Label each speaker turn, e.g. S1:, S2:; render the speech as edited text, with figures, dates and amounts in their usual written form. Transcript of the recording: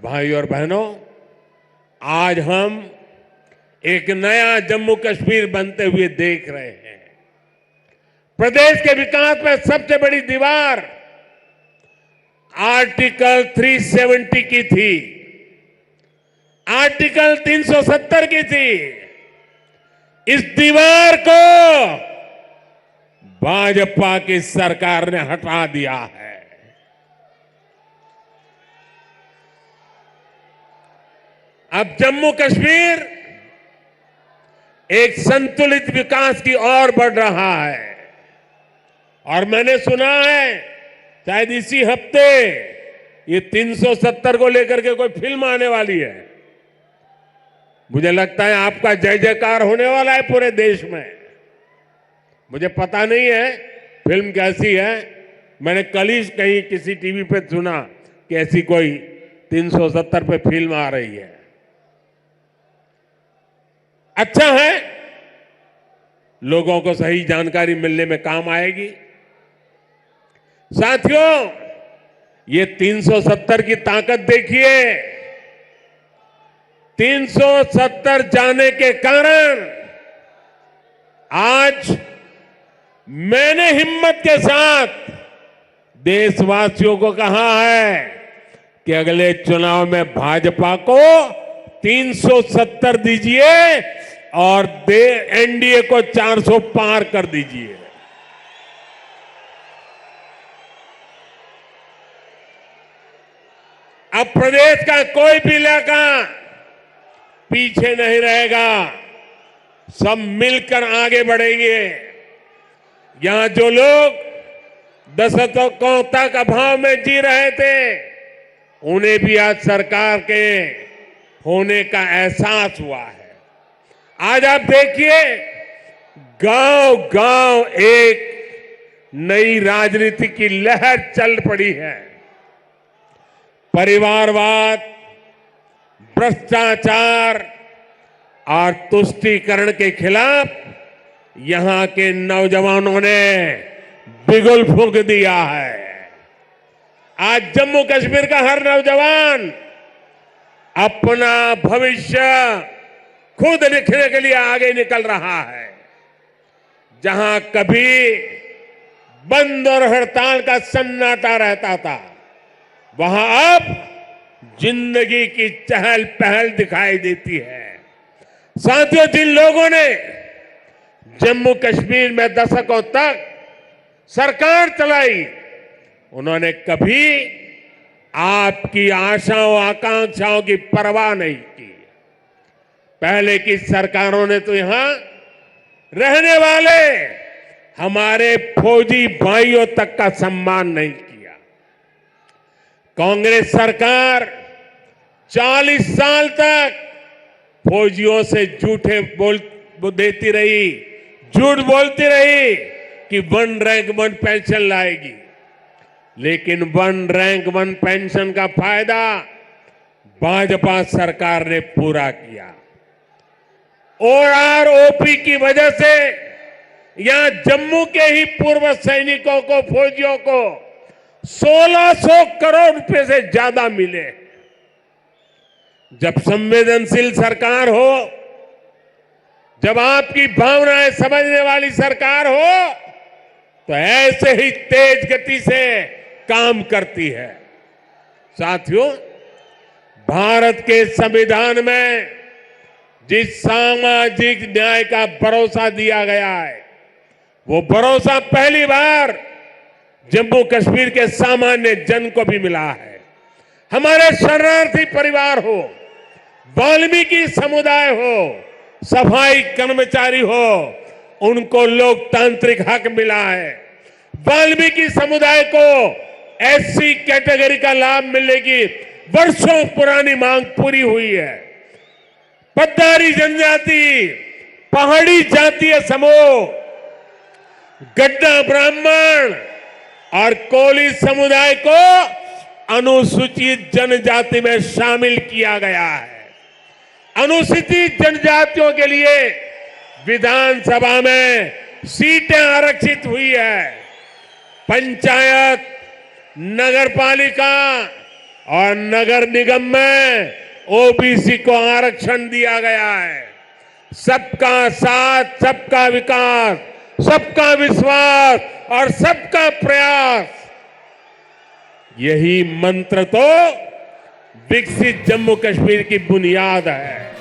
S1: भाई और बहनों, आज हम एक नया जम्मू कश्मीर बनते हुए देख रहे हैं। प्रदेश के विकास में सबसे बड़ी दीवार आर्टिकल 370 की थी, आर्टिकल 370 की थी। इस दीवार को भाजपा की सरकार ने हटा दिया है। अब जम्मू कश्मीर एक संतुलित विकास की ओर बढ़ रहा है। और मैंने सुना है शायद इसी हफ्ते ये 370 को लेकर के कोई फिल्म आने वाली है। मुझे लगता है आपका जय जयकार होने वाला है पूरे देश में। मुझे पता नहीं है फिल्म कैसी है। मैंने कल ही कहीं किसी टीवी पे सुना कि ऐसी कोई 370 पे फिल्म आ रही है। अच्छा है, लोगों को सही जानकारी मिलने में काम आएगी। साथियों, ये 370 की ताकत देखिए। 370 जाने के कारण आज मैंने हिम्मत के साथ देशवासियों को कहा है कि अगले चुनाव में भाजपा को 370 दीजिए और एनडीए को 400 पार कर दीजिए। अब प्रदेश का कोई भी इलाका पीछे नहीं रहेगा। सब मिलकर आगे बढ़ेंगे। यहां जो लोग दशकों तक अभाव में जी रहे थे, उन्हें भी आज सरकार के होने का एहसास हुआ है। आज आप देखिए, गांव गांव एक नई राजनीति की लहर चल पड़ी है। परिवारवाद, भ्रष्टाचार और तुष्टीकरण के खिलाफ यहां के नौजवानों ने बिगुल फूंक दिया है। आज जम्मू कश्मीर का हर नौजवान अपना भविष्य खुद लिखने के लिए आगे निकल रहा है। जहां कभी बंद और हड़ताल का सन्नाटा रहता था, वहां अब जिंदगी की चहल पहल दिखाई देती है। साथियों, जिन लोगों ने जम्मू कश्मीर में दशकों तक सरकार चलाई, उन्होंने कभी आपकी आशाओं आकांक्षाओं की परवाह नहीं की। पहले की सरकारों ने तो यहां रहने वाले हमारे फौजी भाइयों तक का सम्मान नहीं किया। कांग्रेस सरकार 40 साल तक फौजियों से झूठ बोलती रही कि 1 रैंक 1 पेंशन लाएगी। लेकिन 1 रैंक 1 पेंशन का फायदा भाजपा सरकार ने पूरा किया। ओआरओपी की वजह से यहां जम्मू के ही पूर्व सैनिकों को, फौजियों को 1600 करोड़ रुपए से ज्यादा मिले। जब संवेदनशील सरकार हो, जब आपकी भावनाएं समझने वाली सरकार हो, तो ऐसे ही तेज गति से काम करती है। साथियों, भारत के संविधान में जिस सामाजिक न्याय का भरोसा दिया गया है, वो भरोसा पहली बार जम्मू कश्मीर के सामान्य जन को भी मिला है। हमारे शरणार्थी परिवार हो, वाल्मीकि समुदाय हो, सफाई कर्मचारी हो, उनको लोकतांत्रिक हक मिला है। वाल्मीकि समुदाय को एससी कैटेगरी का लाभ मिलने की वर्षों पुरानी मांग पूरी हुई है। पद्दारी जनजाति, पहाड़ी जातीय समूह, गड्ढा ब्राह्मण और कोली समुदाय को अनुसूचित जनजाति में शामिल किया गया है। अनुसूचित जनजातियों के लिए विधानसभा में सीटें आरक्षित हुई है। पंचायत, नगरपालिका और नगर निगम में ओबीसी को आरक्षण दिया गया है। सबका साथ, सबका विकास, सबका विश्वास और सबका प्रयास, यही मंत्र तो विकसित जम्मू कश्मीर की बुनियाद है।